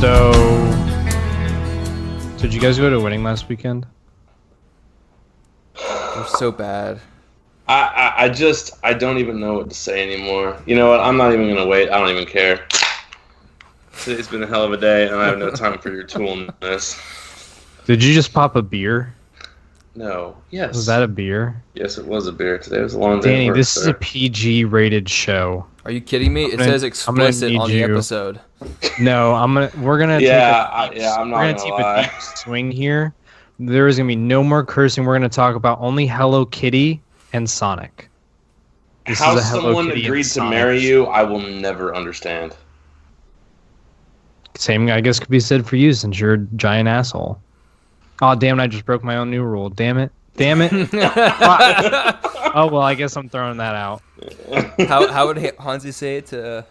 So did you guys go to a wedding last weekend? We're so bad. I don't even know what to say anymore. You know what? I'm not even gonna wait. I don't even care. Today's been a hell of a day, and I have no time for your toolness. Did you just pop a beer? No. Yes. Was that a beer? Yes, it was a beer. Today was a long day. Danny, at work, this sir. is a PG rated show. Are you kidding me? It says explicit on the episode. No, we're gonna I'm not gonna lie. a deep swing here. There is gonna be no more cursing. We're gonna talk about only Hello Kitty and Sonic. How someone agreed to marry you, I will never understand. Same, I guess, could be said for you since you're a giant asshole. Oh, damn it, I just broke my own new rule. Damn it. Oh, well, I guess I'm throwing that out. How would Hansi say it to...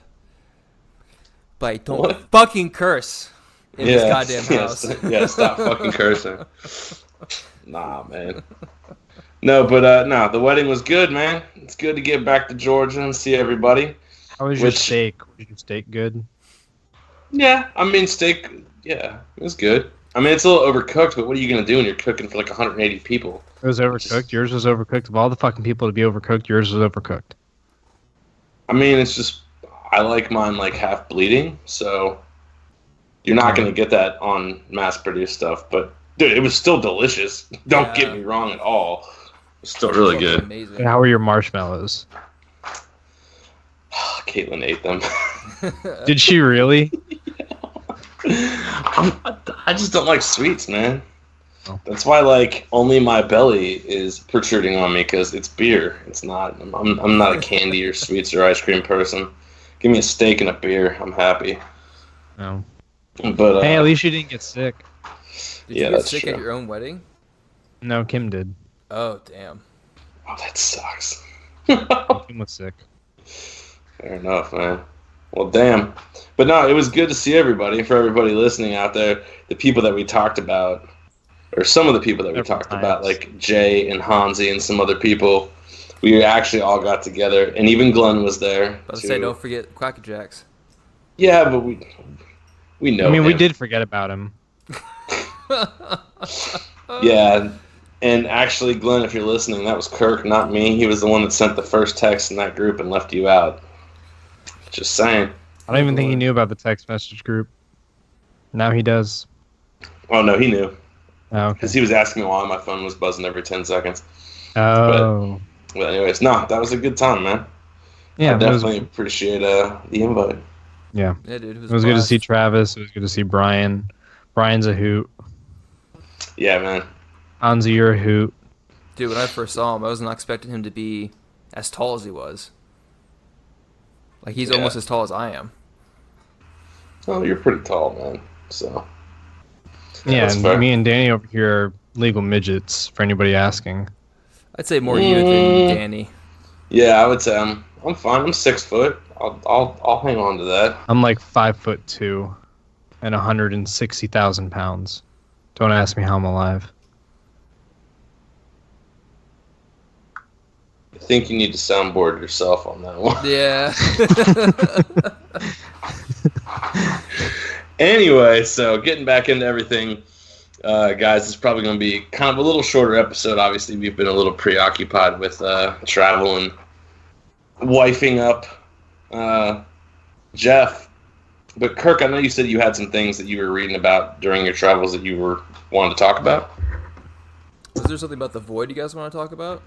Like, don't fucking curse in this goddamn house. Yeah, stop fucking cursing. Nah, man. No, but the wedding was good, man. It's good to get back to Georgia and see everybody. How was your steak? Was your steak good? Yeah, I mean, steak, yeah, it was good. I mean, it's a little overcooked, but what are you going to do when you're cooking for like 180 people? It was overcooked. Yours was overcooked. Of all the fucking people to be overcooked, yours was overcooked. I mean, it's just, I like mine like half bleeding, so you're not going to get that on mass-produced stuff. But, dude, it was still delicious. Don't get me wrong at all. It's still really good. Amazing. How were your marshmallows? Caitlin ate them. Did she really? I just don't like sweets, man. Oh. That's why, like, only my belly is protruding on me because it's beer. It's not. I'm not a candy or sweets or ice cream person. Give me a steak and a beer. I'm happy. No. But hey, at least you didn't get sick. Did you get sick at your own wedding? No, Kim did. Oh, damn. Oh, that sucks. Kim was sick. Fair enough, man. Well, damn. But no, it was good to see everybody. For everybody listening out there, the people that we talked about, or some of the people that we talked about, like Jay and Hansi and some other people, we actually all got together, and even Glenn was there. I was say, don't forget Quacky Jacks. Yeah, but we know. I mean, him. we did forget about him. Yeah, and actually, Glenn, if you're listening, that was Kirk, not me. He was the one that sent the first text in that group and left you out. Just saying. I don't even think he knew about the text message group. Now he does. Oh, no, he knew. Oh, okay. Because he was asking me why my phone was buzzing every 10 seconds. Oh. But anyways, no, that was a good time, man. Yeah, I definitely appreciate the invite. Yeah. Yeah, dude. It was good to see Travis. It was good to see Brian. Brian's a hoot. Yeah, man. Hansi, you're a hoot. Dude, when I first saw him, I was not expecting him to be as tall as he was. Like, he's almost as tall as I am. Oh, you're pretty tall, man. So. Yeah, and me and Danny over here are legal midgets, for anybody asking. I'd say more you than Danny. Yeah, I would say I'm fine. I'm 6 foot. I'll hang on to that. I'm like 5'2" and 160,000 pounds. Don't ask me how I'm alive. I think you need to soundboard yourself on that one. Yeah. Anyway, so getting back into everything, guys, it's probably going to be kind of a little shorter episode. Obviously, we've been a little preoccupied with travel and wifing up Jeff. But Kirk, I know you said you had some things that you were reading about during your travels that you were wanting to talk about. Is there something about the Void you guys want to talk about?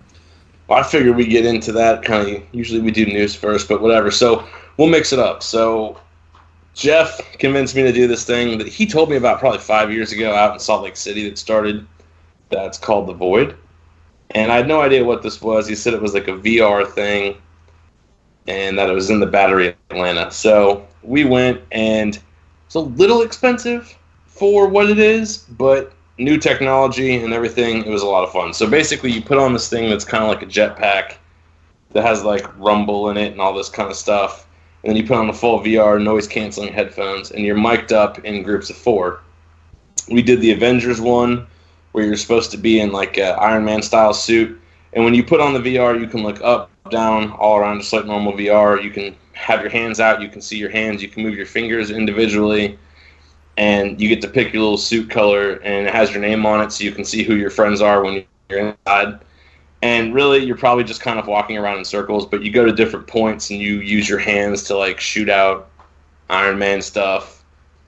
Well, I figured we'd get into that kind of. Usually we do news first, but whatever. So we'll mix it up. So Jeff convinced me to do this thing that he told me about probably 5 years ago out in Salt Lake City that started. That's called the Void. And I had no idea what this was. He said it was like a VR thing and that it was in the Battery, Atlanta. So we went, and it's a little expensive for what it is, but new technology and everything, it was a lot of fun. So basically you put on this thing that's kind of like a jetpack that has like rumble in it and all this kind of stuff. And then you put on a full VR noise-canceling headphones, and you're mic'd up in groups of 4. We did the Avengers one, where you're supposed to be in like an Iron Man-style suit. And when you put on the VR, you can look up, down, all around, just like normal VR. You can have your hands out. You can see your hands. You can move your fingers individually. and you get to pick your little suit color, and it has your name on it, so you can see who your friends are when you're inside. And really, you're probably just kind of walking around in circles, but you go to different points, and you use your hands to, like, shoot out Iron Man stuff.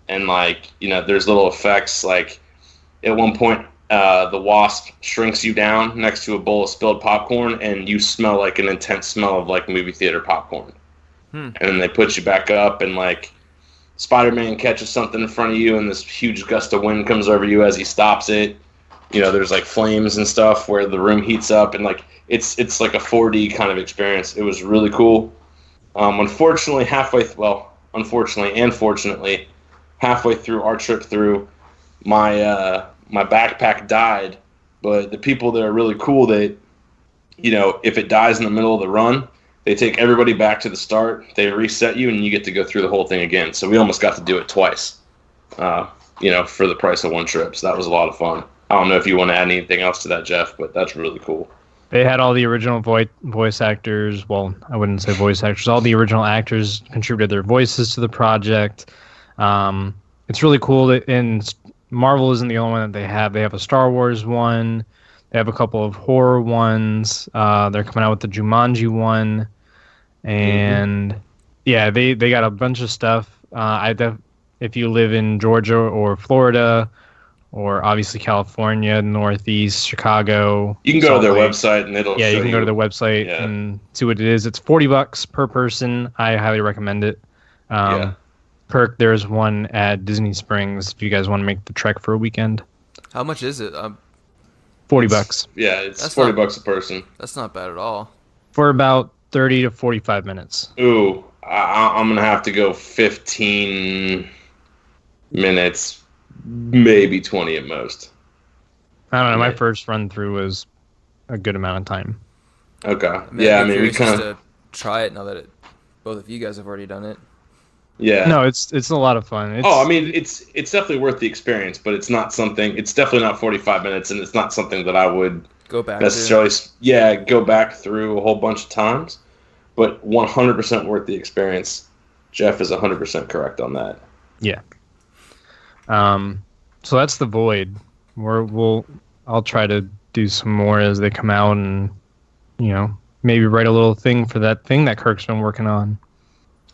And, like, you know, there's little effects. Like, at one point, the Wasp shrinks you down next to a bowl of spilled popcorn, and you smell, like, an intense smell of, like, movie theater popcorn. And then they put you back up, and, like, Spider-Man catches something in front of you, and this huge gust of wind comes over you as he stops it. You know, there's, like, flames and stuff where the room heats up, and, like, it's like a 4D kind of experience. It was really cool. Unfortunately and fortunately, halfway through our trip through, my backpack died. But the people there are really cool. That, you know, if it dies in the middle of the run, they take everybody back to the start. They reset you, and you get to go through the whole thing again. So we almost got to do it twice, you know, for the price of one trip. So that was a lot of fun. I don't know if you want to add anything else to that, Jeff, but that's really cool. They had all the original voice actors. Well, I wouldn't say voice actors. All the original actors contributed their voices to the project. It's really cool that, and Marvel isn't the only one that they have. They have a Star Wars one. They have a couple of horror ones. They're coming out with the Jumanji one. And yeah, they got a bunch of stuff. If you live in Georgia or Florida, or obviously California, Northeast, Chicago, you can go to their website and it'll show you can go to their website and see what it is. It's $40 per person. I highly recommend it. Kirk, there's one at Disney Springs if you guys want to make the trek for a weekend. How much is it? $40. Yeah, it's $40 a person. That's not bad at all. For about 30 to 45 minutes. Ooh, I'm going to have to go 15 minutes, maybe 20 at most. I don't know. My first run through was a good amount of time. Okay. I mean, we kind of try it now that both of you guys have already done it. Yeah. No, it's a lot of fun. I mean, it's definitely worth the experience, but it's not something. It's definitely not 45 minutes, and it's not something that I would go back necessarily. Go back through a whole bunch of times, but 100% worth the experience. Jeff is 100% correct on that. Yeah. So that's The Void. I'll try to do some more as they come out, and maybe write a little thing for that thing that Kirk's been working on.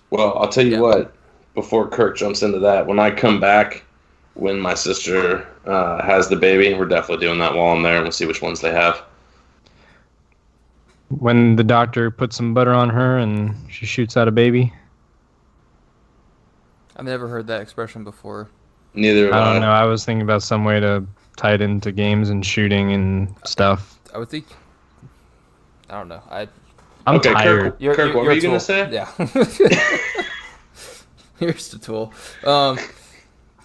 Well, I'll tell you what, before Kirk jumps into that, when I come back, when my sister has the baby, we're definitely doing that while I'm there, and we'll see which ones they have. When the doctor puts some butter on her and she shoots out a baby? I've never heard that expression before. Neither have I. I don't know. I was thinking about some way to tie it into games and shooting and stuff. I would think... I don't know. I'm tired. Kirk, what were you going to say? Yeah. Here's the tool.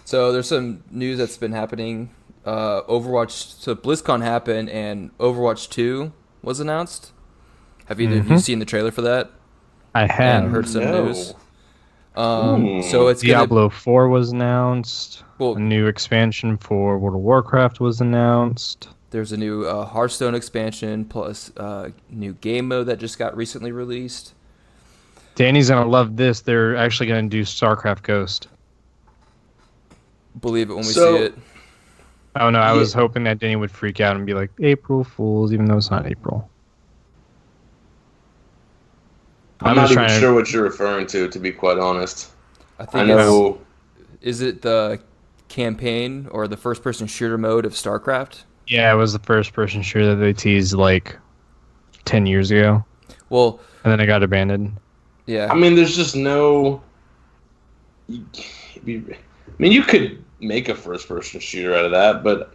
So there's some news that's been happening. Overwatch, so BlizzCon happened and Overwatch 2 was announced. Have either of you seen the trailer for that? I have. And heard some news. So it's Diablo 4 was announced. A new expansion for World of Warcraft was announced. There's a new Hearthstone expansion plus new game mode that just got recently released. Danny's going to love this. They're actually going to do StarCraft Ghost. Believe it when we see it. Oh, no. I was hoping that Danny would freak out and be like, April Fools, even though it's not April. I'm not even sure what you're referring to be quite honest. I know. Is it the campaign or the first-person shooter mode of StarCraft? Yeah, it was the first-person shooter that they teased like 10 years ago. Well, and then it got abandoned. Yeah. I mean, there's just no... I mean, you could make a first-person shooter out of that, but...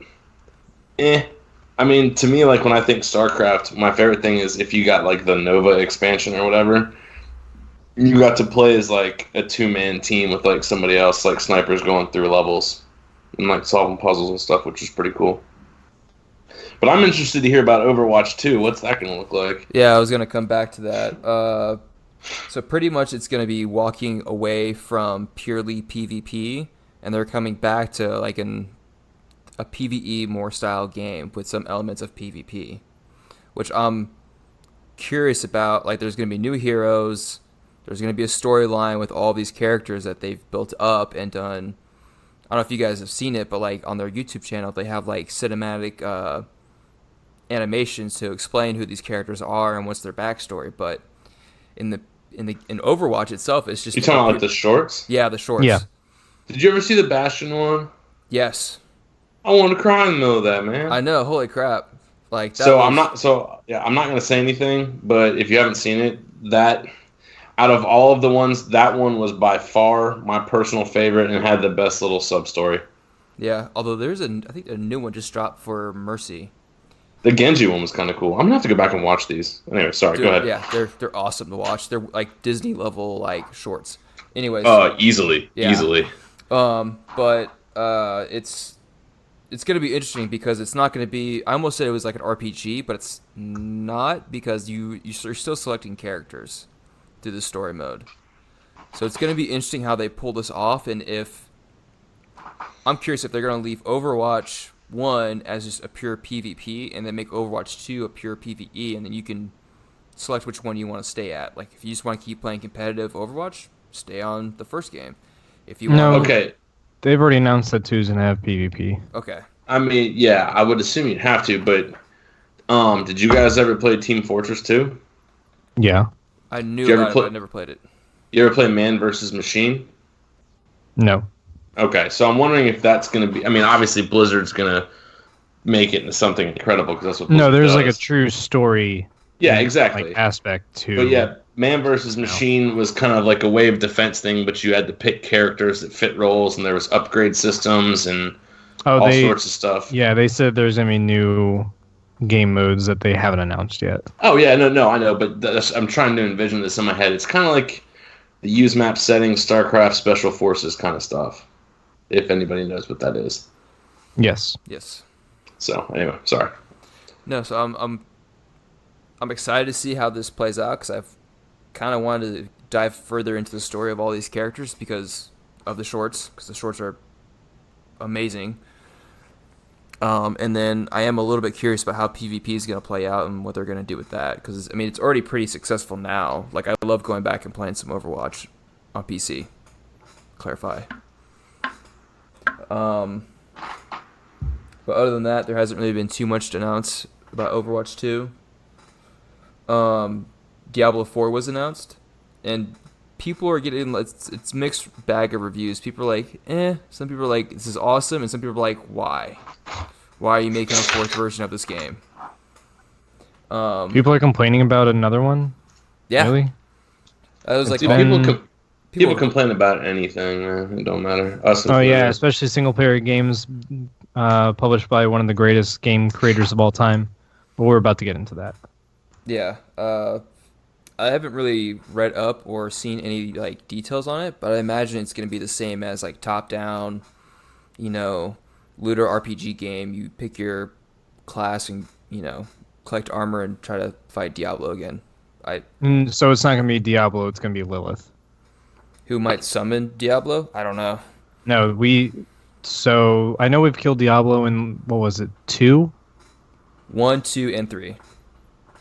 I mean, to me, like, when I think StarCraft, my favorite thing is if you got, like, the Nova expansion or whatever, you got to play as, like, a two-man team with, like, somebody else, like, snipers going through levels and, like, solving puzzles and stuff, which is pretty cool. But I'm interested to hear about Overwatch 2. What's that going to look like? Yeah, I was going to come back to that. So pretty much it's going to be walking away from purely PvP, and they're coming back to, like, a PvE more style game with some elements of PvP, which I'm curious about. Like, there's going to be new heroes. There's going to be a storyline with all these characters that they've built up and done, I don't know if you guys have seen it, but like on their YouTube channel, they have like cinematic animations to explain who these characters are and what's their backstory. But in Overwatch itself, it's just You talking about like the shorts? yeah, the shorts. Yeah. Did you ever see the Bastion one? Yes. I wanted to cry in the middle of that, man. I know. Holy crap! Like that So was, I'm not gonna say anything, but if you haven't seen it, that out of all of the ones, that one was by far my personal favorite and had the best little sub story. yeah. Although I think a new one just dropped for Mercy. The Genji one was kind of cool. I'm gonna have to go back and watch these. Anyway, sorry. Dude, Go ahead. yeah, they're awesome to watch. They're like Disney level like shorts. Anyways. Easily. Yeah. Easily. But it's gonna be interesting because it's not gonna be. I almost said it was like an RPG, but it's not because you're still selecting characters through the story mode. So it's gonna be interesting how they pull this off, and if I'm curious if they're gonna leave Overwatch 1 as just a pure PvP, and then make Overwatch 2 a pure PvE, and then you can select which one you want to stay at. Like if you just want to keep playing competitive Overwatch, stay on the first game. If you want, Okay. They've already announced that 2's gonna have PvP. okay. I mean, yeah, I would assume you'd have to, but did you guys ever play Team Fortress 2? Yeah. I knew Did you ever about it, play- but I never played it. You ever play Man versus Machine? No. Okay, so I'm wondering if that's going to be. I mean, obviously Blizzard's going to make it into something incredible because that's what. No, Blizzard there's like a does. true story Yeah, exactly. like aspect to. But yeah, Man versus Machine was kind of like a wave defense thing, but you had to pick characters that fit roles, and there was upgrade systems and all sorts of stuff. Yeah, they said there's gonna be new game modes that they haven't announced yet. Oh yeah, no, I know, but I'm trying to envision this in my head. It's kind of like the use map settings, StarCraft Special Forces kind of stuff. If anybody knows what that is. Yes. Yes. So anyway, sorry. No, so I'm excited to see how this plays out because I've kind of wanted to dive further into the story of all these characters because of the shorts, because the shorts are amazing. And then I am a little bit curious about how PvP is going to play out and what they're going to do with that because I mean it's already pretty successful now. Like I love going back and playing some Overwatch on PC. Clarify. But other than that, there hasn't really been too much to announce about Overwatch 2. Diablo 4 was announced, and people are getting it's mixed bag of reviews. People are like, eh. Some people are like, this is awesome, and some people are like, why? Why are you making a fourth version of this game? People are complaining about another one. Yeah, Really? I was like, Dude, people complain about anything, man. It don't matter. Us. Oh yeah, players. especially single player games published by one of the greatest game creators of all time. But we're about to get into that. yeah. I haven't really read up or seen any like details on it, but I imagine it's going to be the same as like top down, looter RPG game. You pick your class and collect armor and try to fight Diablo again. So it's not gonna be Diablo. It's gonna be Lilith. Who might summon Diablo? I don't know. No, So I know we've killed Diablo in what was it, 2? 1, 2, and 3.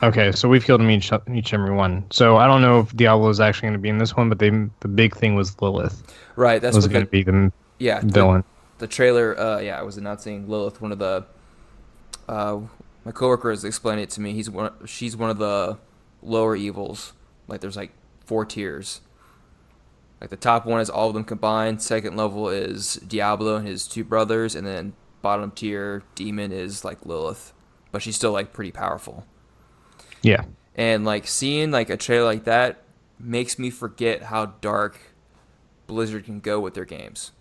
Okay, so we've killed him each every one. So I don't know if Diablo is actually going to be in this one, but the big thing was Lilith. Right, that's Was what going to be the villain. The trailer, I was announcing Lilith. One of the my coworker is explaining it to me. She's one of the lower evils. Like there's like 4 tiers. Like the top one is all of them combined. Second level is Diablo and his 2 brothers, and then bottom tier demon is like Lilith, but she's still like pretty powerful. Yeah. And like seeing like a trailer like that makes me forget how dark Blizzard can go with their games.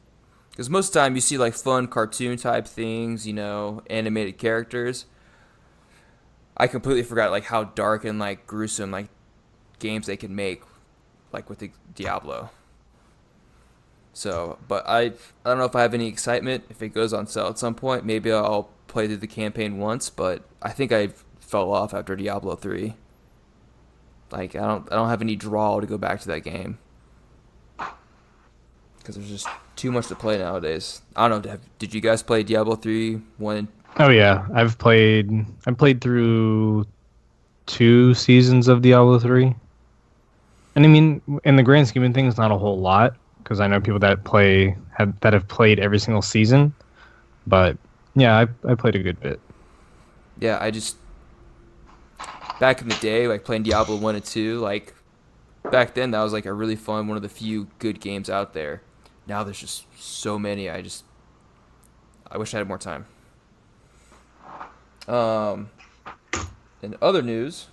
Because most of the time you see like fun cartoon type things, animated characters. I completely forgot like how dark and like gruesome like games they can make, like with the Diablo. So, but I don't know if I have any excitement if it goes on sale at some point. Maybe I'll play through the campaign once, but I think I fell off after Diablo 3. Like I don't have any draw to go back to that game because there's just too much to play nowadays. I don't know. Did you guys play Diablo 3 1? Oh yeah, I've played through 2 seasons of Diablo 3. And I mean, in the grand scheme of things, not a whole lot, because I know people that have played every single season. But yeah, I played a good bit. Yeah, I just back in the day, like playing Diablo 1 and 2, like back then that was like a really fun, one of the few good games out there. Now there's just so many. I wish I had more time. In other news,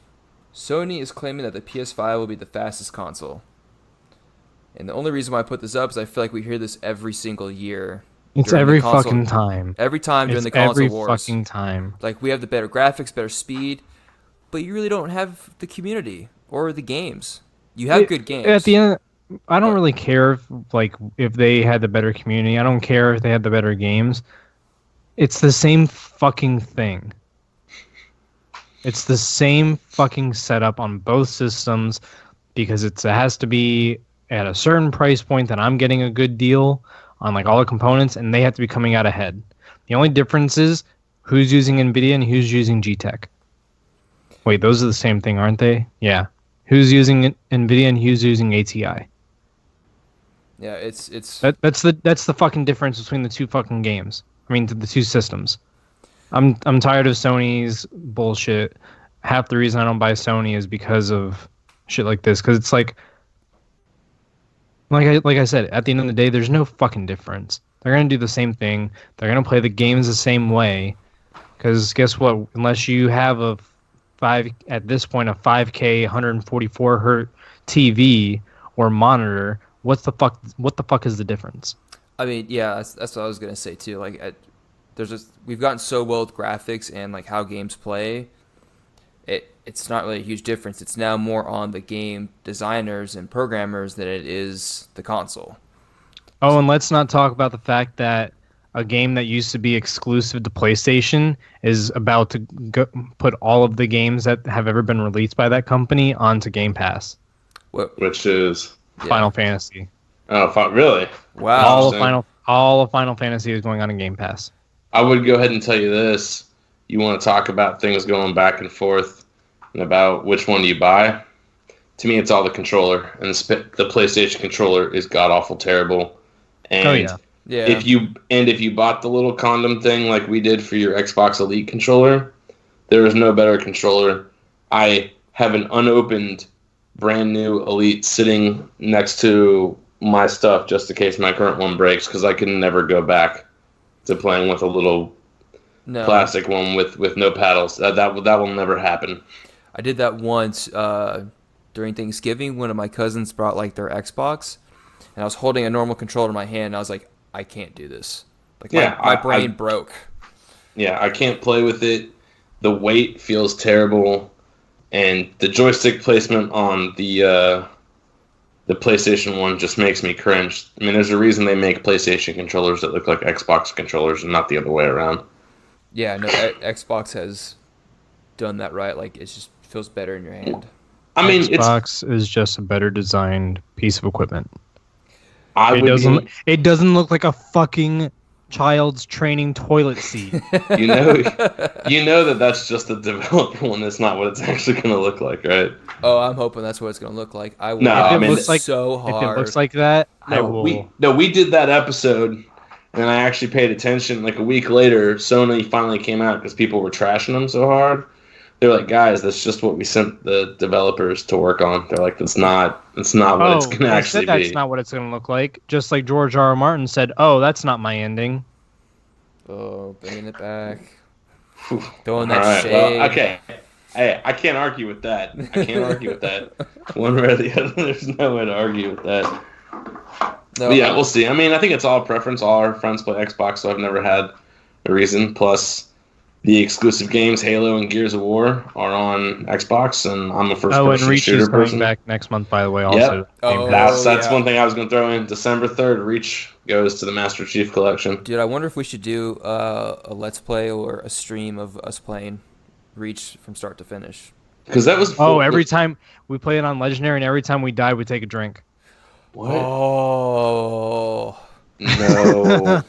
Sony is claiming that the PS5 will be the fastest console. And the only reason why I put this up is I feel like we hear this every single year. It's every fucking time. Every time during It's the console every wars. fucking time. Like, we have the better graphics, better speed, but you really don't have the community or the games. You have good games. At the end, I don't really care if they had the better community. I don't care if they had the better games. It's the same fucking thing. It's the same fucking setup on both systems because it has to be at a certain price point that I'm getting a good deal on like all the components, and they have to be coming out ahead. The only difference is who's using NVIDIA and who's using GTech. Wait, those are the same thing, aren't they? Yeah. Who's using NVIDIA and who's using ATI? Yeah, it's that's the fucking difference between the two fucking games. I mean, the two systems. I'm tired of Sony's bullshit. Half the reason I don't buy Sony is because of shit like this. Because it's like I said, at the end of the day, there's no fucking difference. They're gonna do the same thing. They're gonna play the games the same way. Because guess what? Unless you have a 5K 144 hertz TV or monitor, what the fuck is the difference? I mean, yeah, that's what I was gonna say too. Like, we've gotten so well with graphics and like how games play. It's not really a huge difference. It's now more on the game designers and programmers than it is the console. Oh, and let's not talk about the fact that a game that used to be exclusive to PlayStation is about to put all of the games that have ever been released by that company onto Game Pass. Which is Final Fantasy. Oh, really? Wow. All of Final Fantasy is going on in Game Pass. I would go ahead and tell you this. You want to talk about things going back and forth and about which one do you buy? To me, it's all the controller. And the PlayStation controller is god-awful terrible. And yeah. If you bought the little condom thing like we did for your Xbox Elite controller, there is no better controller. I have an unopened, brand new Elite sitting next to my stuff just in case my current one breaks because I can never go back to playing with a little plastic one with no paddles. That will never happen. I did that once during Thanksgiving. One of my cousins brought like their Xbox, and I was holding a normal controller in my hand. And I was like, I can't do this. Like my brain broke. Yeah, I can't play with it. The weight feels terrible, and the joystick placement on the PlayStation 1 just makes me cringe. I mean, there's a reason they make PlayStation controllers that look like Xbox controllers and not the other way around. Yeah, no, Xbox has done that right. Like, it just feels better in your hand. I mean, Xbox is just a better designed piece of equipment. It doesn't look like a fucking child's training toilet seat. You know that's just the developer one. That's not what it's actually going to look like, right? Oh, I'm hoping that's what it's going to look like. I will. No, I mean, so hard. If it looks like that, I will. We did that episode, and I actually paid attention. Like a week later, Sony finally came out because people were trashing them so hard. They're like, guys, that's just what we sent the developers to work on. They're like, that's not what it's going to actually be. That's not what it's going to look like. Just like George R. R. Martin said, oh, that's not my ending. Oh, bringing it back. Throwing that shade. Well, okay. Hey, I can't argue with that. One way or the other, there's no way to argue with that. No, yeah, we'll see. I mean, I think it's all preference. All our friends play Xbox, so I've never had a reason. Plus, the exclusive games, Halo and Gears of War, are on Xbox, and I'm a first-person shooter person. Reach is coming back next month, by the way. Also, that's one thing I was going to throw in. December 3rd, Reach goes to the Master Chief Collection. Dude, I wonder if we should do a Let's Play or a stream of us playing Reach from start to finish. Because that was every time we play it on Legendary, and every time we die, we take a drink. What? Oh, No.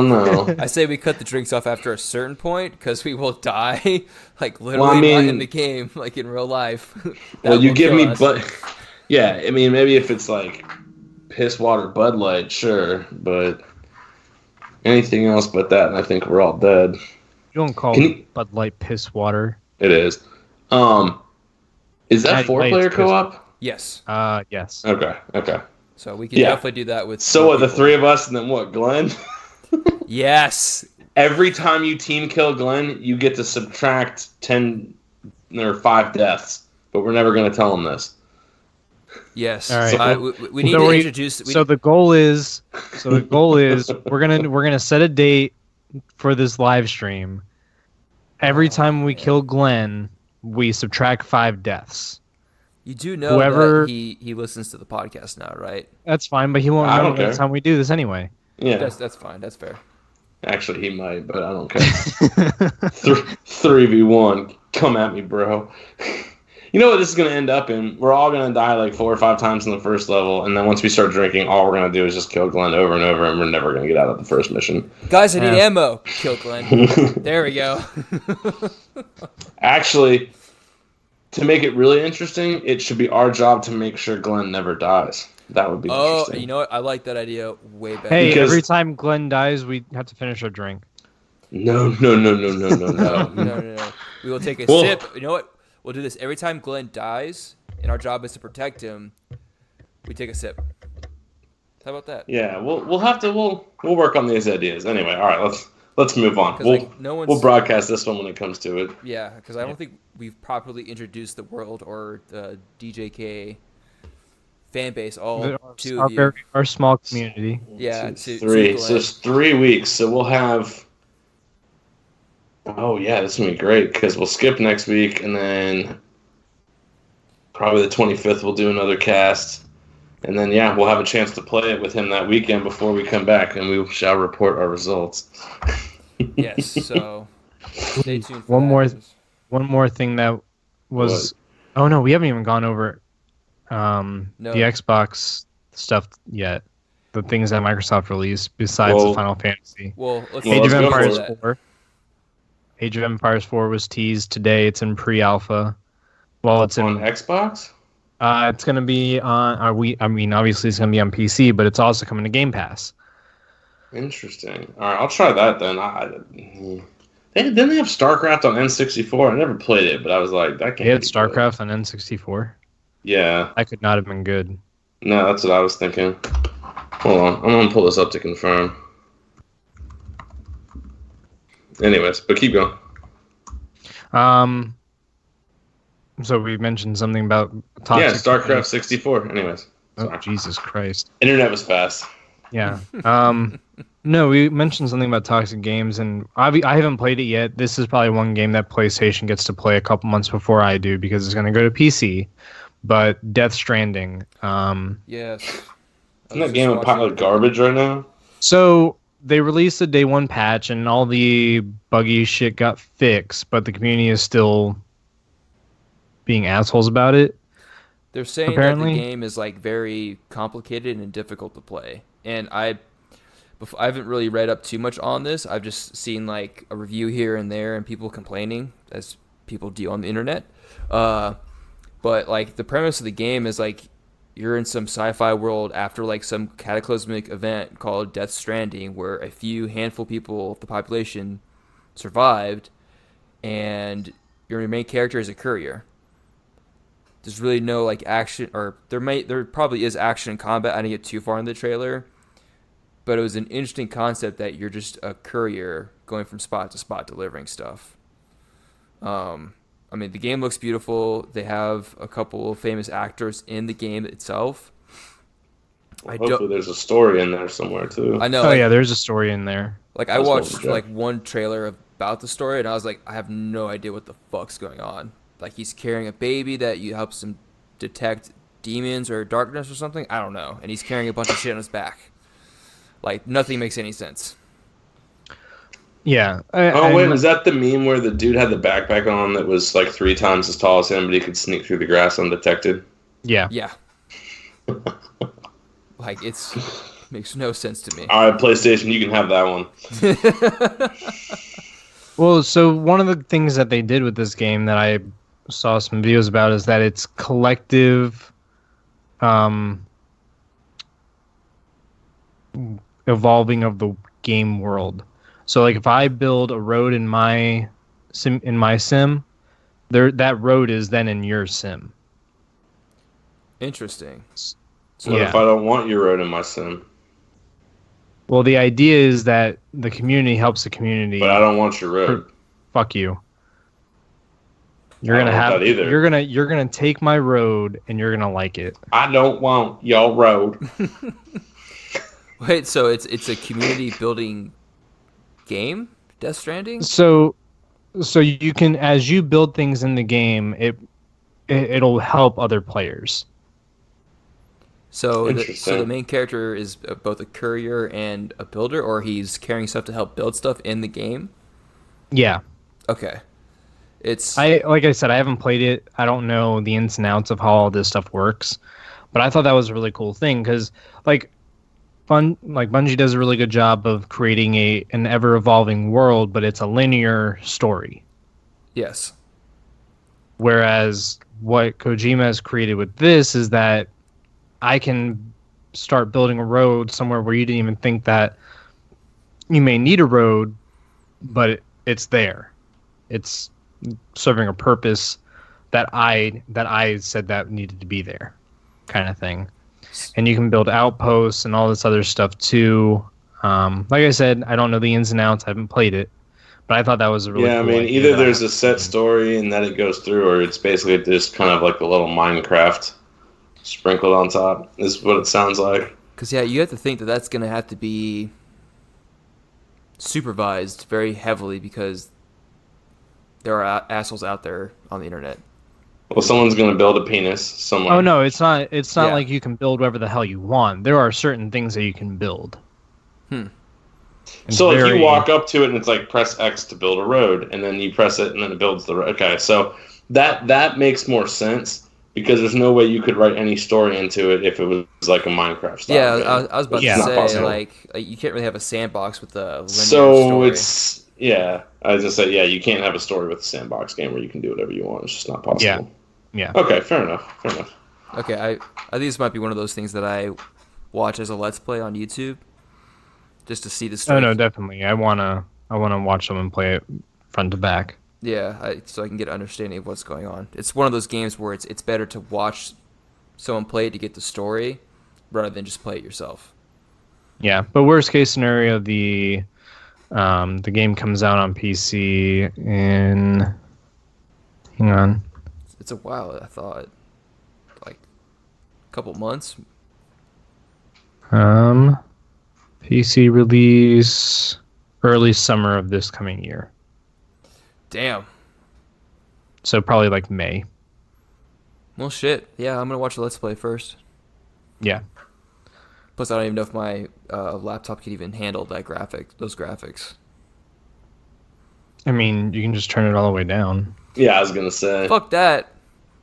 No. I say we cut the drinks off after a certain point because we will die, like literally Well, I mean- not in the game, like in real life. That Well, you will give kill me us. Yeah, I mean, maybe if it's like piss water Bud Light, sure, but anything else but that, and I think we're all dead. You don't call Can you- Bud Light piss water. It is. Is that Natty 4-player Light's co-op? Yes, Yes. Okay. so we can Yeah. definitely do that with. So more what, the people. three of us, and then what, Glenn? Yes. Every time you team kill Glenn, you get to subtract 10 or 5 deaths, but we're never going to tell him this. Yes. All right. We need So to we- introduce. So the goal is we're gonna set a date for this live stream. Every time we kill Glenn, we subtract 5 deaths. you do know whoever- that he listens to the podcast now, right? That's fine, but he won't I know don't by the care. time we do this anyway. Yeah, That's fine. That's fair. actually he might, but I don't care. 3v1, come at me, bro. You know what this is going to end up in? We're all going to die like 4 or 5 times in the first level, and then once we start drinking, all we're going to do is just kill Glenn over and over, and we're never going to get out of the first mission. Guys, I need Yeah. ammo. Kill Glenn. There we go. Actually, to make it really interesting, it should be our job to make sure Glenn never dies. That would be Oh, interesting. you know what? I like that idea way better. Hey, Because- every time Glenn dies, we have to finish our drink. No. No. We will take a Well- sip. You know what? We'll do this every time Glenn dies, and our job is to protect him. We take a sip. How about that? Yeah, we'll work on these ideas. Anyway, all right, let's move on. 'Cause, like, no one's- We'll broadcast this one when it comes to it. Yeah, because I don't think we've properly introduced the world or the DJK fan base. All two of you. Our small community. Yeah, Two, to 3. Glenn. So it's 3 weeks. So we'll have. Oh yeah, this is gonna be great because we'll skip next week and then probably the 25th we'll do another cast, and then yeah, we'll have a chance to play it with him that weekend before we come back, and we shall report our results. Yes, so stay tuned for One that. more- One more thing that was. Oh no, we haven't even gone over No. the Xbox stuff yet. The things that Microsoft released besides Well- the Final Fantasy. Well, let's Well, Age of let's go for Empires it. 4. Age of Empires 4 was teased today. It's in pre-alpha. Well, it's On in. Xbox. It's gonna be on. Obviously, it's gonna be on PC, but it's also coming to Game Pass. Interesting. All right, I'll try that then. Didn't they have StarCraft on N64? I never played it, but I was like, that They can't had be good. StarCraft on N64. Yeah, That could not have been good. no, that's what I was thinking. Hold on, I'm gonna pull this up to confirm. Anyways, but keep going. So we mentioned something about Yeah, toxic StarCraft games. 64. Anyways, Oh, sorry. Jesus Christ. Internet was fast. Yeah. No, we mentioned something about toxic games, and I haven't played it yet. This is probably one game that PlayStation gets to play a couple months before I do because it's going to go to PC. But Death Stranding. Yes. Isn't that game a pile of garbage right now? So they released a day one patch, and all the buggy shit got fixed, but the community is still being assholes about it. They're saying Apparently. that the game is like very complicated and difficult to play. And I haven't really read up too much on this. I've just seen like a review here and there and people complaining, as people do on the internet. But like the premise of the game is like you're in some sci-fi world after like some cataclysmic event called Death Stranding, where a few handful of people of the population survived, and your main character is a courier. There's really no like action, or there probably is action and combat. I didn't get too far in the trailer, but it was an interesting concept that you're just a courier going from spot to spot delivering stuff. I mean, the game looks beautiful. They have a couple of famous actors in the game itself. Hopefully there's a story in there somewhere too. I know. Oh like, yeah, there's a story in there. Like I That's what watched we got. like one trailer about the story, and I was like, I have no idea what the fuck's going on. Like he's carrying a baby that helps him detect demons or darkness or something. I don't know. And he's carrying a bunch of shit on his back. Like nothing makes any sense. Yeah. Oh wait, was that the meme where the dude had the backpack on that was like 3 times as tall as him, but he could sneak through the grass undetected? Yeah. Yeah. Like makes no sense to me. All right, PlayStation, you can have that one. Well, so one of the things that they did with this game that I saw some videos about is that it's collective evolving of the game world. So like if I build a road in my sim, that road is then in your sim. Interesting. So what if I don't want your road in my sim? Well, the idea is that the community helps the community. But I don't want your road. Fuck you. You're gonna take my road and you're gonna like it. I don't want your road. Wait, so it's a community building game, Death Stranding? So you can, as you build things in the game, it'll help other players. So the main character is both a courier and a builder, or he's carrying stuff to help build stuff in the game? Yeah. Okay. Like I said, I haven't played it. I don't know the ins and outs of how all this stuff works, but I thought that was a really cool thing because Bungie does a really good job of creating an ever evolving world, but it's a linear story. Yes. Whereas what Kojima has created with this is that I can start building a road somewhere where you didn't even think that you may need a road, but it's there. It's serving a purpose that I said that needed to be there, kind of thing. And you can build outposts and all this other stuff too. Like I said, I don't know the ins and outs. I haven't played it, but I thought that was a really cool idea. Either there's a set story and that it goes through, or it's basically just kind of like a little Minecraft sprinkled on top, is what it sounds like. Because, yeah, you have to think that that's going to have to be supervised very heavily because there are assholes out there on the internet. Well, someone's going to build a penis somewhere. Oh, no, it's not like you can build whatever the hell you want. There are certain things that you can build. So if you walk up to it and it's like press X to build a road, and then you press it and then it builds the road. Okay, so that makes more sense. Because there's no way you could write any story into it if it was like a Minecraft style. Yeah, game. I was about to say, like, you can't really have a sandbox with a linear story. I was going to say, you can't have a story with a sandbox game where you can do whatever you want. It's just not possible. Yeah. Okay, fair enough. Okay, I think this might be one of those things that I watch as a Let's Play on YouTube, just to see the story. Oh, no, definitely. I wanna watch someone play it front to back. Yeah, so I can get an understanding of what's going on. It's one of those games where it's better to watch someone play it to get the story rather than just play it yourself. Yeah, but worst case scenario, the game comes out on PC in... Hang on. It's a while, I thought. Like, a couple months? PC release early summer of this coming year. Damn. So probably like May. Well, shit. Yeah, I'm going to watch the Let's Play first. Yeah. Plus, I don't even know if my laptop can even handle those graphics. I mean, you can just turn it all the way down. Yeah, I was going to say. Fuck that.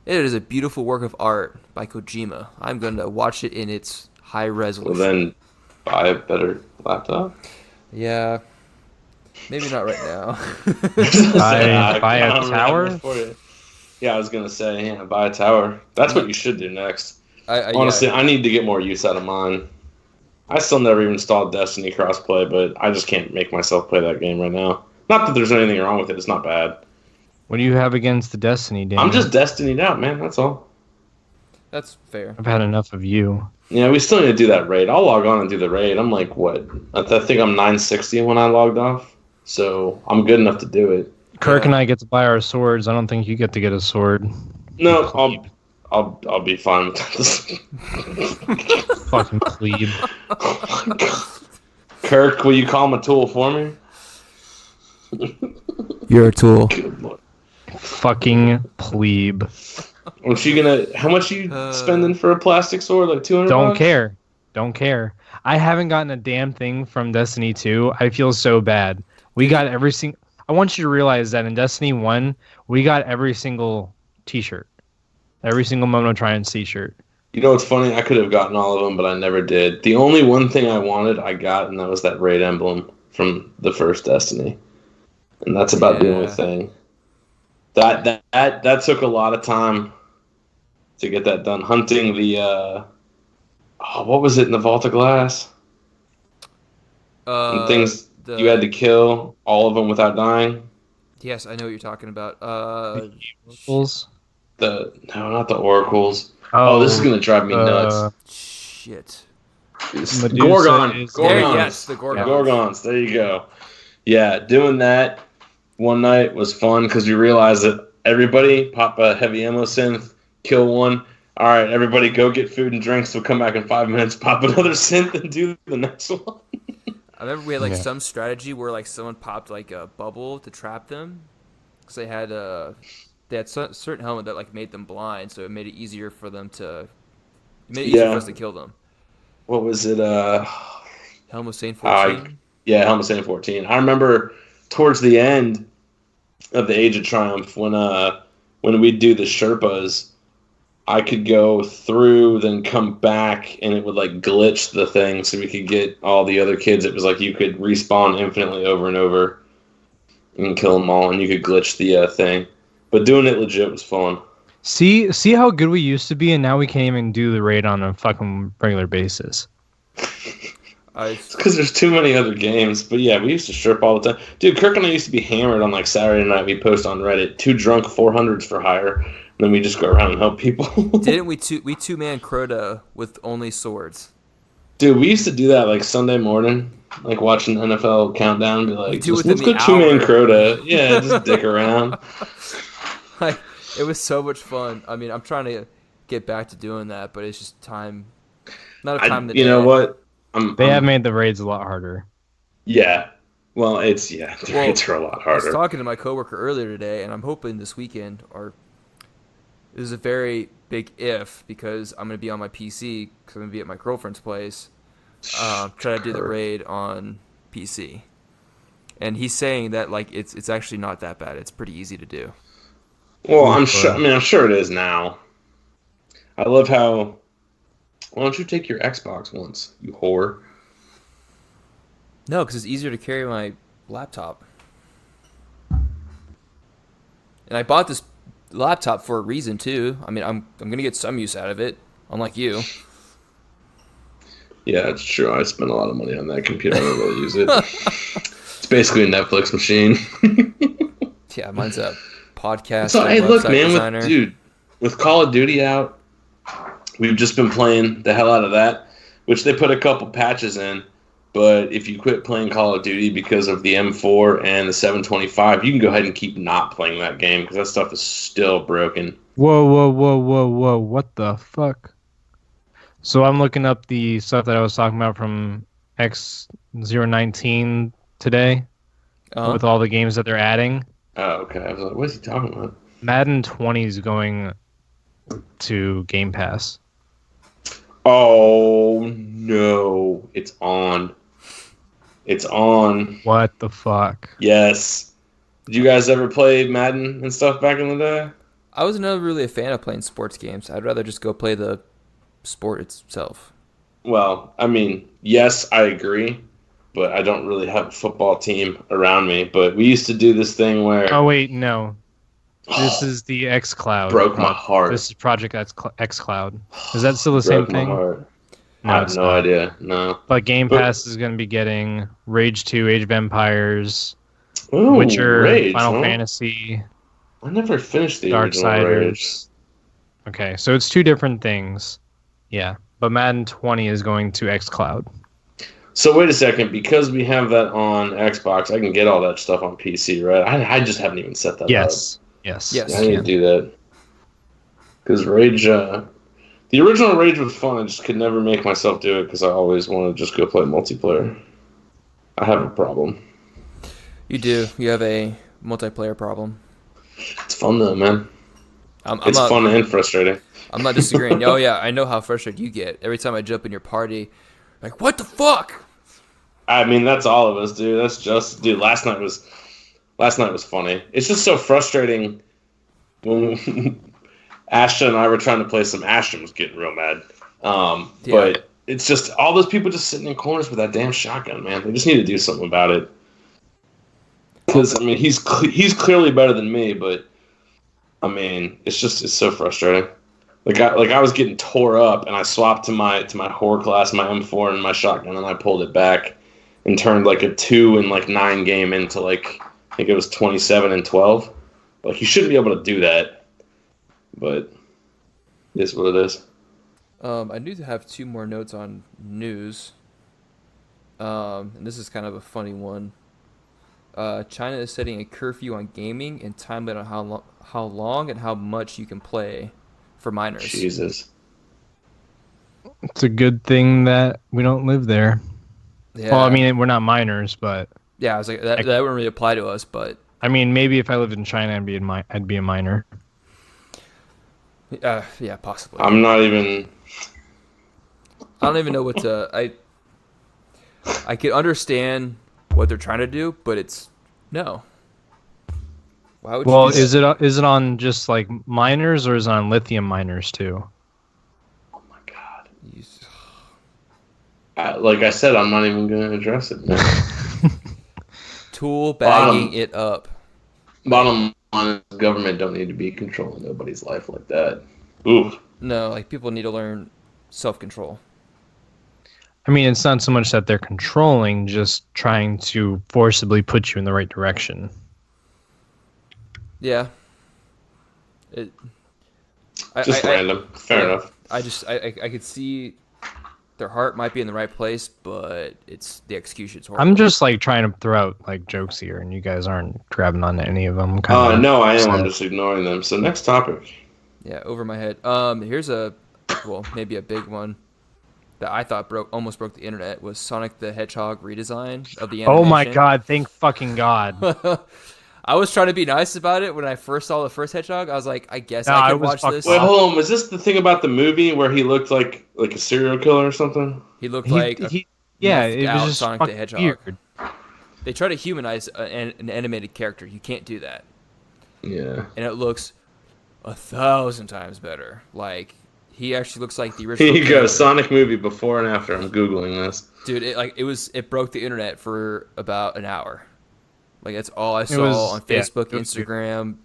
It is a beautiful work of art by Kojima. I'm going to watch it in its high resolution. Well, then buy a better laptop? Yeah. Maybe not right now. Buy a tower? Yeah, I was going to say, buy a tower. That's what you should do next. Honestly, I need to get more use out of mine. I still never even installed Destiny crossplay, but I just can't make myself play that game right now. Not that there's anything wrong with it. It's not bad. What do you have against the Destiny, Dan? I'm just Destinied out, man. That's all. That's fair. I've had enough of you. Yeah, we still need to do that raid. I'll log on and do the raid. I'm like, what? I think I'm 960 when I logged off. So I'm good enough to do it. Kirk and I get to buy our swords. I don't think you get to get a sword. No, I'll be fine with this. Fucking plebe. Oh my god. Kirk, will you call him a tool for me? You're a tool. Good Lord. Fucking plebe. How much you spending for a plastic sword? Like 200 Don't care. I haven't gotten a damn thing from Destiny 2. I feel so bad. We got every single... I want you to realize that in Destiny 1, we got every single t-shirt. Every single Mono Trions t-shirt. You know what's funny? I could have gotten all of them, but I never did. The only one thing I wanted, I got, and that was that raid emblem from the first Destiny. And that's about the only thing. That took a lot of time to get that done. Hunting the what was it in the Vault of Glass? And things you had to kill all of them without dying. Yes, I know what you're talking about. Oracles? No, not the oracles. Oh, this is gonna drive me nuts. Shit. Gorgons. Yes, the Gorgons. Gorgons. There you go. Yeah, doing that one night was fun because we realized that everybody pop a heavy ammo synth, kill one. All right, everybody go get food and drinks. We'll come back in 5 minutes, pop another synth, and do the next one. I remember we had some strategy where someone popped a bubble to trap them because they had certain helmet that made them blind, so it made it easier for them to for us to kill them. What was it? Helm of Saint 14. Helm of Saint 14. I remember towards the end of the Age of Triumph when we'd do the Sherpas, I could go through, then come back, and it would glitch the thing so we could get all the other kids. It was you could respawn infinitely over and over and kill them all, and you could glitch the thing. But doing it legit was fun. See how good we used to be, and now we can't even do the raid on a fucking regular basis. It's because there's too many other games. But yeah, we used to Sherp all the time. Dude, Kirk and I used to be hammered on Saturday night. We post on Reddit, 2 drunk 400s for hire. And then we just go around and help people. Didn't we two-man Crota with only swords? Dude, we used to do that Sunday morning, watching NFL Countdown, and be let's go 2-man Crota. Yeah, just dick around. It was so much fun. I mean, I'm trying to get back to doing that, but it's just time. Not a time. You know what? They have made the raids a lot harder. Yeah. Well, the raids are a lot harder. I was talking to my coworker earlier today, and I'm hoping this weekend, this is a very big if, because I'm going to be on my PC, because I'm going to be at my girlfriend's place, try to do the raid on PC. And he's saying that it's actually not that bad. It's pretty easy to do. Well, I'm sure it is now. I love how. Why don't you take your Xbox once, you whore? No, because it's easier to carry my laptop. And I bought this laptop for a reason too. I mean, I'm gonna get some use out of it, unlike you. Yeah, it's true. I spend a lot of money on that computer. I don't really use it. It's basically a Netflix machine. Yeah, mine's a podcast. So hey, look, man, with Call of Duty out, we've just been playing the hell out of that, which they put a couple patches in. But if you quit playing Call of Duty because of the M4 and the 725, you can go ahead and keep not playing that game because that stuff is still broken. Whoa. What the fuck? So I'm looking up the stuff that I was talking about from X019 today with all the games that they're adding. Oh, okay. I was like, what is he talking about? Madden 20 is going to Game Pass. Oh, no. It's on. It's on. What the fuck? Yes. Did you guys ever play Madden and stuff back in the day? I was never really a fan of playing sports games. I'd rather just go play the sport itself. Well, I mean, yes, I agree, but I don't really have a football team around me. But we used to do this thing where... Oh, wait, no. This is the xCloud. Broke my heart. This is Project xCloud. Is that still the same thing? No, I have no idea. No. But Game Pass is going to be getting Rage 2, Age of Empires, Ooh, Witcher, Rage, Final Fantasy. I never finished the original Rage. Okay, so it's two different things. Yeah, but Madden 20 is going to xCloud. So wait a second, because we have that on Xbox, I can get all that stuff on PC, right? I just haven't even set that up. Yes. I need to do that. Because Rage, the original Rage was fun. I just could never make myself do it because I always want to just go play multiplayer. I have a problem. You do. You have a multiplayer problem. It's fun though, man. It's fun and frustrating. I'm not disagreeing. Oh yeah, I know how frustrated you get every time I jump in your party. Like, what the fuck? I mean, that's all of us, dude. Last night was funny. It's just so frustrating when Ashton and I were trying to play some. Ashton was getting real mad. But it's just all those people just sitting in corners with that damn shotgun, man. They just need to do something about it. Because I mean, he's clearly better than me, but I mean, it's so frustrating. Like I was getting tore up, and I swapped to my horror class, my M4, and my shotgun, and I pulled it back and turned like a 2 and like 9 game into like I think it was 27 and 12. Like you shouldn't be able to do that, but it is what it is. I do have 2 more notes on news. And this is kind of a funny one. China is setting a curfew on gaming and time limit on how long and how much you can play for minors. Jesus. It's a good thing that we don't live there. Yeah. Well, I mean, we're not minors, but yeah, I was like that wouldn't really apply to us, but I mean, maybe if I lived in China, I'd be a minor. yeah, possibly. I'm not even. I don't even know what to. I could understand what they're trying to do, but it's no. Why would Well, you do that? is it on just like miners or is it on lithium miners too? Oh my god. You- Like I said, I'm not even going to address it, man. Tool bagging it up. Bottom line is government don't need to be controlling nobody's life like that. Ooh. No, like people need to learn self-control. I mean, it's not so much that they're controlling, just trying to forcibly put you in the right direction. Yeah. Just random. Fair enough. I could see their heart might be in the right place, but it's the execution's horrible. I'm just like trying to throw out like jokes here, and you guys aren't grabbing on to any of them. No, I am. I'm just ignoring them. So next topic. Yeah, over my head. Here's maybe a big one that I thought almost broke the internet was Sonic the Hedgehog redesign of the animation. Oh my god! Thank fucking god! I was trying to be nice about it when I first saw the first Hedgehog. I was like, I guess No, I I could was watch this. Wait, hold on. Was this the thing about the movie where he looked like a serial killer or something? He looked like yeah, it was out just Sonic the fucking Hedgehog. weird. They try to humanize an animated character. You can't do that. Yeah. And it looks 1,000 times better. Like he actually looks like the original. Here you go, character. Sonic movie before and after. I'm googling this. Dude, it broke the internet for about an hour. Like that's all I saw on Facebook, Instagram,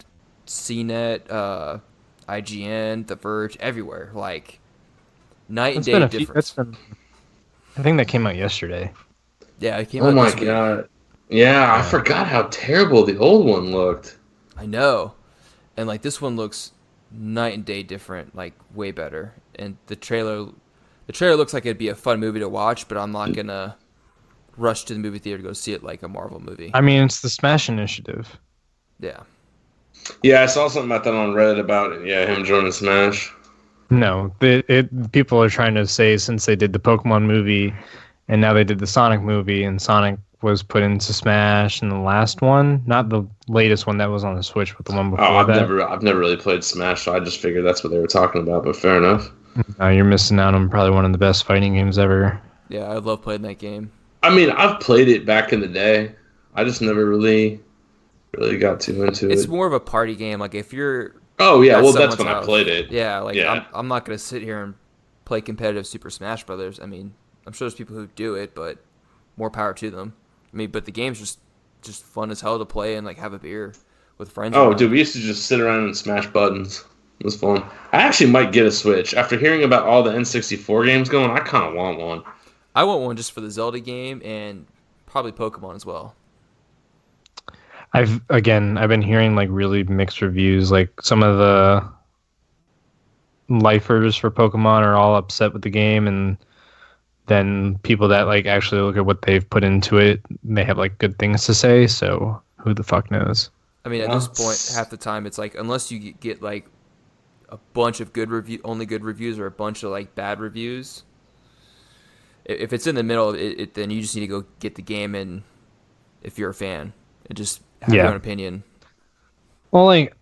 CNET, IGN, The Verge, everywhere. Like night and day difference. I think that came out yesterday. Yeah, it came out. Oh my this week. god. Yeah, I forgot how terrible the old one looked. I know. And like this one looks night and day different, like way better. And the trailer looks like it'd be a fun movie to watch, but I'm not gonna rush to the movie theater to go see it like a Marvel movie. I mean, it's the Smash Initiative. Yeah. Yeah, I saw something about that on Reddit about him joining Smash. No, people are trying to say since they did the Pokemon movie, and now they did the Sonic movie, and Sonic was put into Smash in the last one, not the latest one that was on the Switch, but the one before I've that. I've never really played Smash, so I just figured that's what they were talking about. But fair enough. You're missing out on probably one of the best fighting games ever. Yeah, I love playing that game. I mean, I've played it back in the day. I just never really got too into it. It's more of a party game. Like if you're Oh yeah, at well that's someone's when I house. played it. Yeah, like Yeah. I'm not gonna sit here and play competitive Super Smash Brothers. I mean, I'm sure there's people who do it, but more power to them. I mean, but the game's just fun as hell to play and like have a beer with friends. Oh, around. dude, we used to just sit around and smash buttons. It was fun. I actually might get a Switch. After hearing about all the N64 games going, I kind of want one. I want one just for the Zelda game and probably Pokemon as well. I've been hearing like really mixed reviews. Like some of the lifers for Pokemon are all upset with the game, and then people that like actually look at what they've put into it, they have like good things to say. So who the fuck knows? I mean, at this point, half the time it's like unless you get like a bunch of only good reviews, or a bunch of like bad reviews. If it's in the middle, then you just need to go get the game, and if you're a fan, and just have your own opinion. Well, like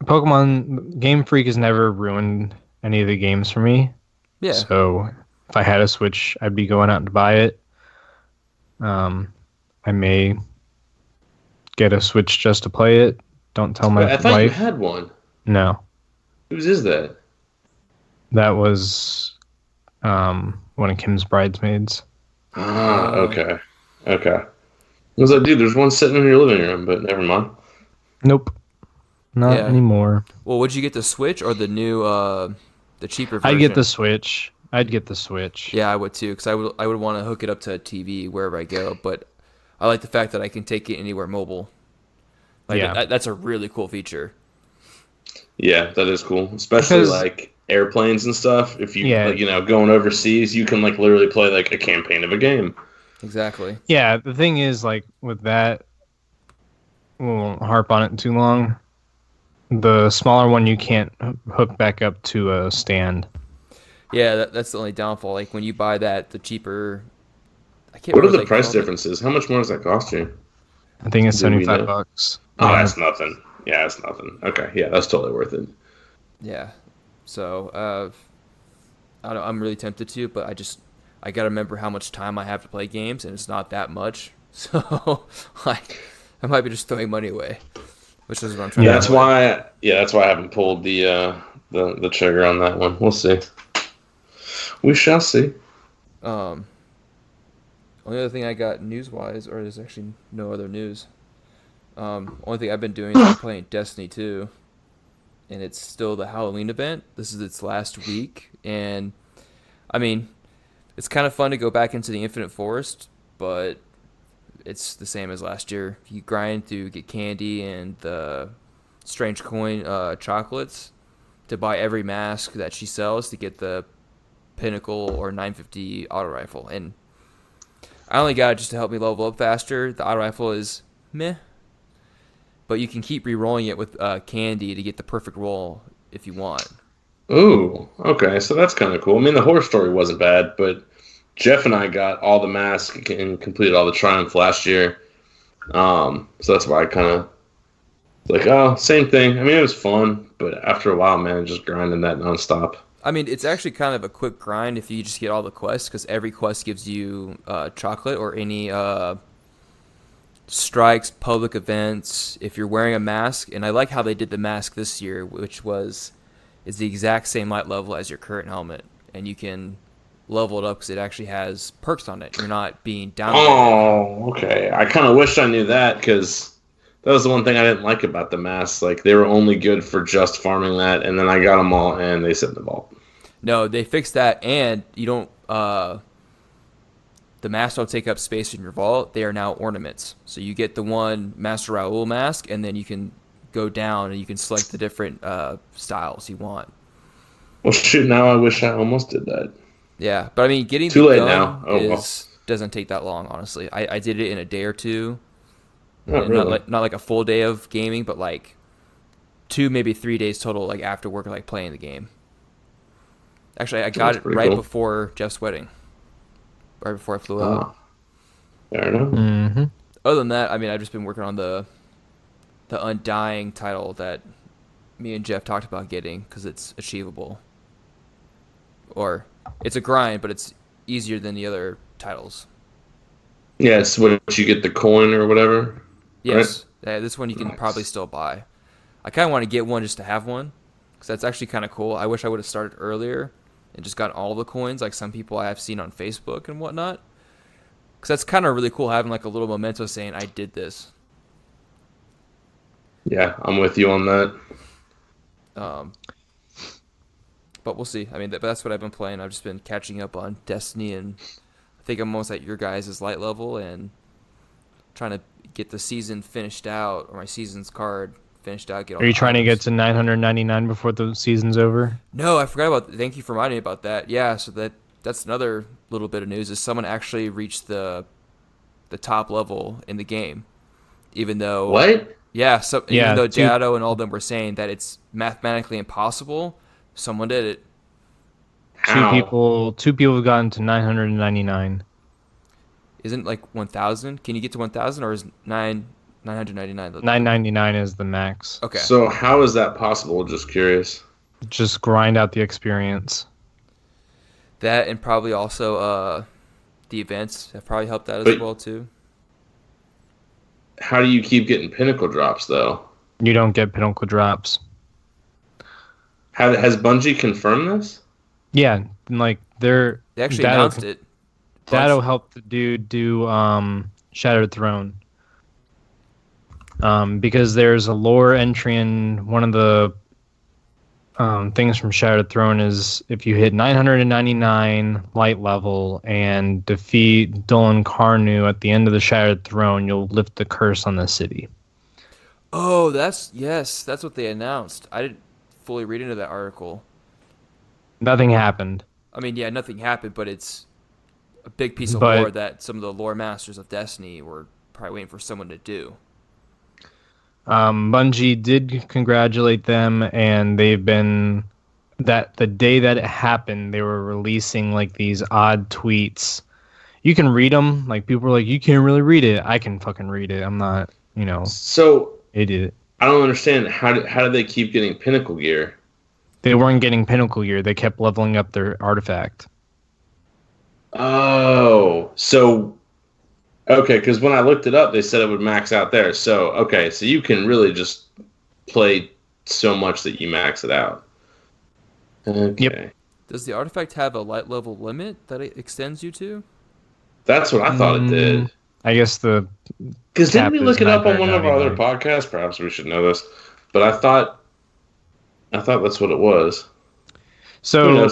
Pokemon Game Freak has never ruined any of the games for me. Yeah. So if I had a Switch, I'd be going out to buy it. I may get a Switch just to play it. Don't tell my I thought you wife. had one. No. Whose is that? That was one of Kim's bridesmaids. Ah, okay. Okay. I was like, dude, there's one sitting in your living room, but never mind. Nope, not anymore. Well, would you get the Switch or the new, the cheaper version? I'd get the Switch. Yeah, I would too, because I would want to hook it up to a TV wherever I go. But I like the fact that I can take it anywhere mobile. Like, Yeah. that's a really cool feature. Yeah, that is cool, especially like airplanes and stuff. If you like, going overseas, you can like literally play like a campaign of a game. Exactly. Yeah, the thing is, like with that, we won't harp on it too long. The smaller one you can't hook back up to a stand. Yeah, that's the only downfall. Like when you buy that, the cheaper. I can't. What are remember the price differences? How much more does that cost you? I think it's $75. Oh, that's nothing. Yeah, that's nothing. Okay, yeah, that's totally worth it. Yeah, so I don't, I'm really tempted to, but I gotta remember how much time I have to play games, and it's not that much. So like, I might be just throwing money away, which is what I'm trying. That's why I haven't pulled the trigger on that one. We'll see. We shall see. Only other thing I got news-wise, or there's actually no other news. Only thing I've been doing is playing Destiny 2, and it's still the Halloween event. This is its last week, and I mean, it's kind of fun to go back into the Infinite Forest, but it's the same as last year. You grind to get candy and the strange coin chocolates to buy every mask that she sells to get the Pinnacle or 950 auto rifle, and I only got it just to help me level up faster. The auto rifle is meh, but you can keep re-rolling it with candy to get the perfect roll if you want. Ooh, okay, so that's kind of cool. I mean, the horror story wasn't bad, but Jeff and I got all the masks and completed all the Triumph last year. So that's why I kind of like, oh, same thing. I mean, it was fun, but after a while, man, just grinding that nonstop. I mean, it's actually kind of a quick grind if you just get all the quests, because every quest gives you chocolate or any strikes, public events, if you're wearing a mask. And I like how they did the mask this year, which is the exact same light level as your current helmet. And you can level it up because it actually has perks on it. You're not being downgraded. Oh, okay. I kind of wish I knew that, because that was the one thing I didn't like about the masks. Like, they were only good for just farming that, and then I got them all, and they sit in the vault. No, they fixed that, and you don't. The masks don't take up space in your vault. They are now ornaments. So you get the one Master Raoul mask, and then you can go down and you can select the different styles you want. Well, shoot! Now I wish I almost did that. Yeah, but I mean, getting Too the late gun now. Oh, well. doesn't take that long. Honestly, I did it in a day or two. Not really. Not like a full day of gaming, but like 2, maybe 3 days total, like after work, like playing the game. Actually, I got it right before Jeff's wedding. Right before I flew out. Fair enough. Mm-hmm. Other than that, I mean, I've just been working on the Undying title that me and Jeff talked about getting, because it's achievable. Or it's a grind, but it's easier than the other titles. Yeah, it's what you get the coin or whatever. Yes. Right? Yeah, this one you can probably still buy. I kind of want to get one just to have one, because that's actually kind of cool. I wish I would have started earlier and just got all the coins, like some people I have seen on Facebook and whatnot. Because that's kind of really cool, having like a little memento saying I did this. Yeah, I'm with you on that. But we'll see. I mean, that's what I've been playing. I've just been catching up on Destiny, and I think I'm almost at your guys' light level and trying to get the season finished out, or my season's card finished out. Are you trying to get to 999 before the season's over? No, I forgot about. Thank you for reminding me about that. Yeah, so that's another little bit of news, is someone actually reached the top level in the game, even though What? Yeah, so even though two Dado and all of them were saying that it's mathematically impossible, someone did it. How? Two people have gotten to 999. Isn't like 1,000? Can you get to 1,000, or is 999? 999 is the max. Okay. So how is that possible? Just curious. Just grind out the experience. That, and probably also the events have probably helped that as But- well too. How do you keep getting pinnacle drops though? You don't get pinnacle drops. Has Bungie confirmed this? Yeah, like they're They actually announced it. Dado helped the dude do Shattered Throne. Because there's a lore entry in one of the things from Shattered Throne is if you hit 999 light level and defeat Dolan Karnu at the end of the Shattered Throne, you'll lift the curse on the city. Oh, that's what they announced. I didn't fully read into that article. Nothing happened. I mean, yeah, nothing happened, but it's a big piece of lore that some of the lore masters of Destiny were probably waiting for someone to do. Bungie did congratulate them, and they've been that the day that it happened, they were releasing like these odd tweets. You can read them. Like people were like, "You can't really read it." I can fucking read it. I'm not, So idiot. I don't understand how did they keep getting pinnacle gear? They weren't getting pinnacle gear. They kept leveling up their artifact. Oh, so okay, because when I looked it up, they said it would max out there. So okay, so you can really just play so much that you max it out. Okay. Yep. Does the artifact have a light level limit that it extends you to? That's what I thought it did. I guess because didn't we look it up on one of our other podcasts? Perhaps we should know this, but I thought that's what it was. So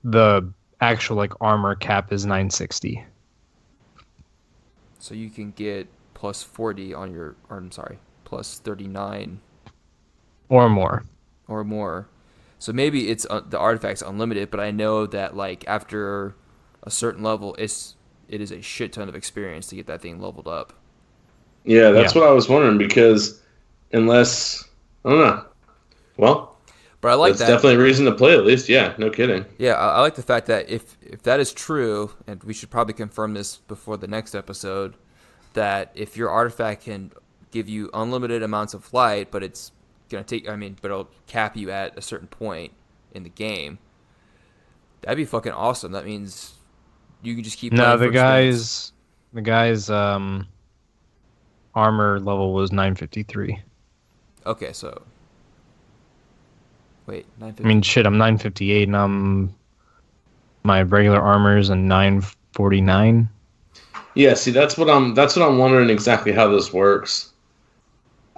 the actual like armor cap is 960. So you can get plus 40 on your, or I'm sorry, plus 39 or more. Or more. So maybe it's the artifact's unlimited, but I know that like after a certain level, it is a shit ton of experience to get that thing leveled up. Yeah, that's what I was wondering because unless I don't know. Well, but I like that's definitely a reason to play at least. Yeah, no kidding. Yeah, I like the fact that if that is true, and we should probably confirm this before the next episode, that if your artifact can give you unlimited amounts of light, but it's gonna take, but it'll cap you at a certain point in the game. That'd be fucking awesome. That means you can just keep. No, the guy's armor level was 953. Okay, so wait, 950. I mean, shit, I'm 958, and my regular armor's a 949. Yeah, see, that's what I'm wondering exactly how this works.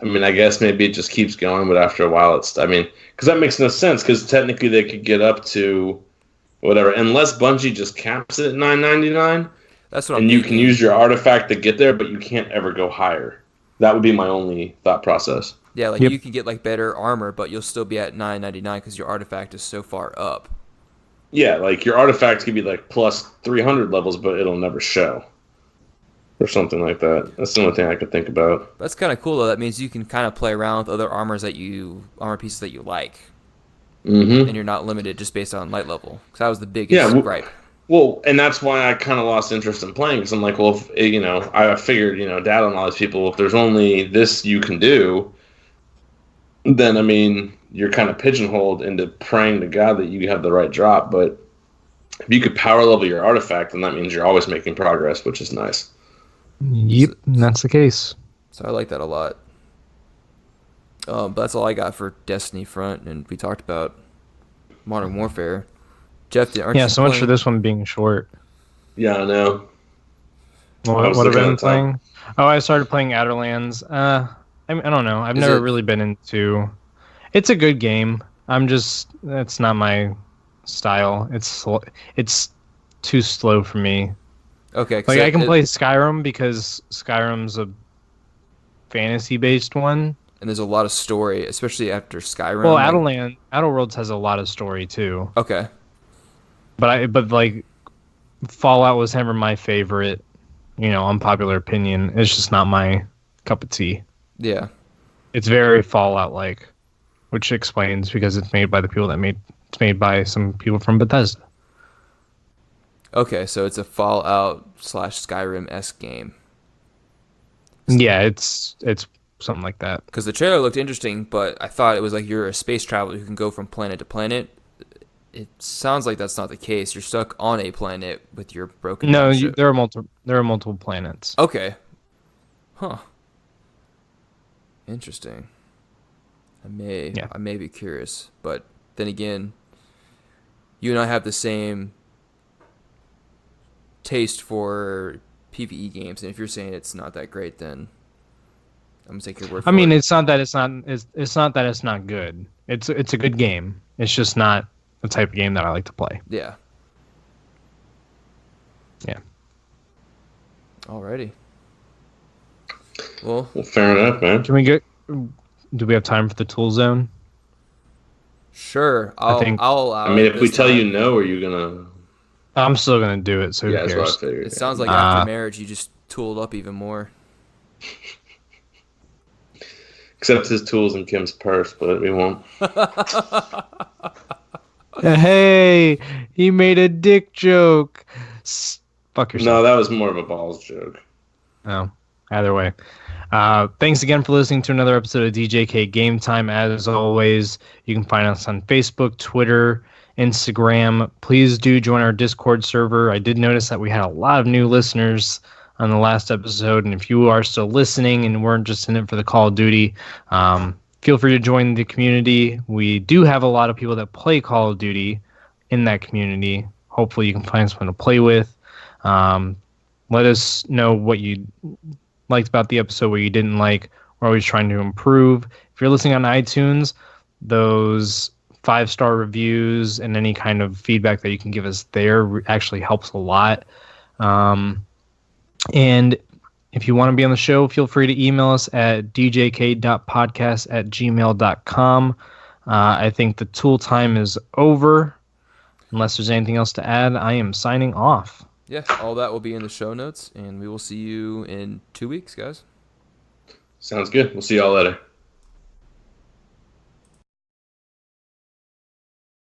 I mean, I guess maybe it just keeps going, but after a while, because that makes no sense. Because technically, they could get up to whatever, unless Bungie just caps it at 999. That's what. And you can use your artifact to get there, but you can't ever go higher. That would be my only thought process. Yeah, like you can get like better armor, but you'll still be at 999 because your artifact is so far up. Yeah, like your artifact could be like plus 300 levels, but it'll never show. Or something like that. That's the only thing I could think about. That's kind of cool, though. That means you can kind of play around with other armor pieces that you like. Mm-hmm. And you're not limited just based on light level. Because that was the biggest gripe. Well, and that's why I kind of lost interest in playing. Because I'm like, well, if, I figured, Dad and all these people, if there's only this you can do, then, you're kind of pigeonholed into praying to God that you have the right drop. But if you could power level your artifact, then that means you're always making progress, which is nice. Yep, that's the case. So I like that a lot. But that's all I got for Destiny front, and we talked about Modern Warfare. Jeff, aren't you so much for this one being short. Yeah, I know. What have I been playing? Oh, I started playing Outerlands. I don't know. I've never really been into. It's a good game. That's not my style. It's too slow for me. Okay. Like I can play Skyrim because Skyrim's a fantasy-based one. And there's a lot of story, especially after Skyrim. Well, Outer Worlds has a lot of story too. Okay. But like Fallout was never my favorite, unpopular opinion. It's just not my cup of tea. Yeah. It's very Fallout-like, which explains because it's made by the people it's made by some people from Bethesda. Okay, so it's a Fallout / Skyrim-esque game. Yeah, it's something like that. Because the trailer looked interesting, but I thought it was like you're a space traveler who can go from planet to planet. It sounds like that's not the case. You're stuck on a planet with your broken. No, there are multiple planets. Okay. Huh. Interesting. I may be curious, but then again, you and I have the same taste for PvE games, and if you're saying it's not that great, then I'm gonna take your word for it. I mean, it's not that it's not good. It's a good game. It's just not the type of game that I like to play. Yeah. Yeah. Alrighty. Well, fair enough, man. Do we have time for the tool zone? Sure. I'll allow I mean, it if we this tell time. you no, are you gonna? I'm still gonna do it. So who Yeah, that's what I cares? figured. It sounds like after marriage, you just tooled up even more. Except his tools in Kim's purse, but we won't. Hey, he made a dick joke. Fuck yourself. No, that was more of a balls joke. Oh, either way. Thanks again for listening to another episode of DJK Gametime. As always, you can find us on Facebook, Twitter, Instagram. Please do join our Discord server. I did notice that we had a lot of new listeners on the last episode, and if you are still listening and weren't just in it for the Call of Duty, feel free to join the community. We do have a lot of people that play Call of Duty in that community. Hopefully you can find someone to play with. Let us know what you liked about the episode, what you didn't like. We're always trying to improve. If you're listening on iTunes, those 5-star reviews and any kind of feedback that you can give us there actually helps a lot. And if you want to be on the show, feel free to email us at djk.podcast@gmail.com. I think the tool time is over. Unless there's anything else to add, I am signing off. Yeah, all that will be in the show notes, and we will see you in 2 weeks, guys. Sounds good. We'll see y'all later.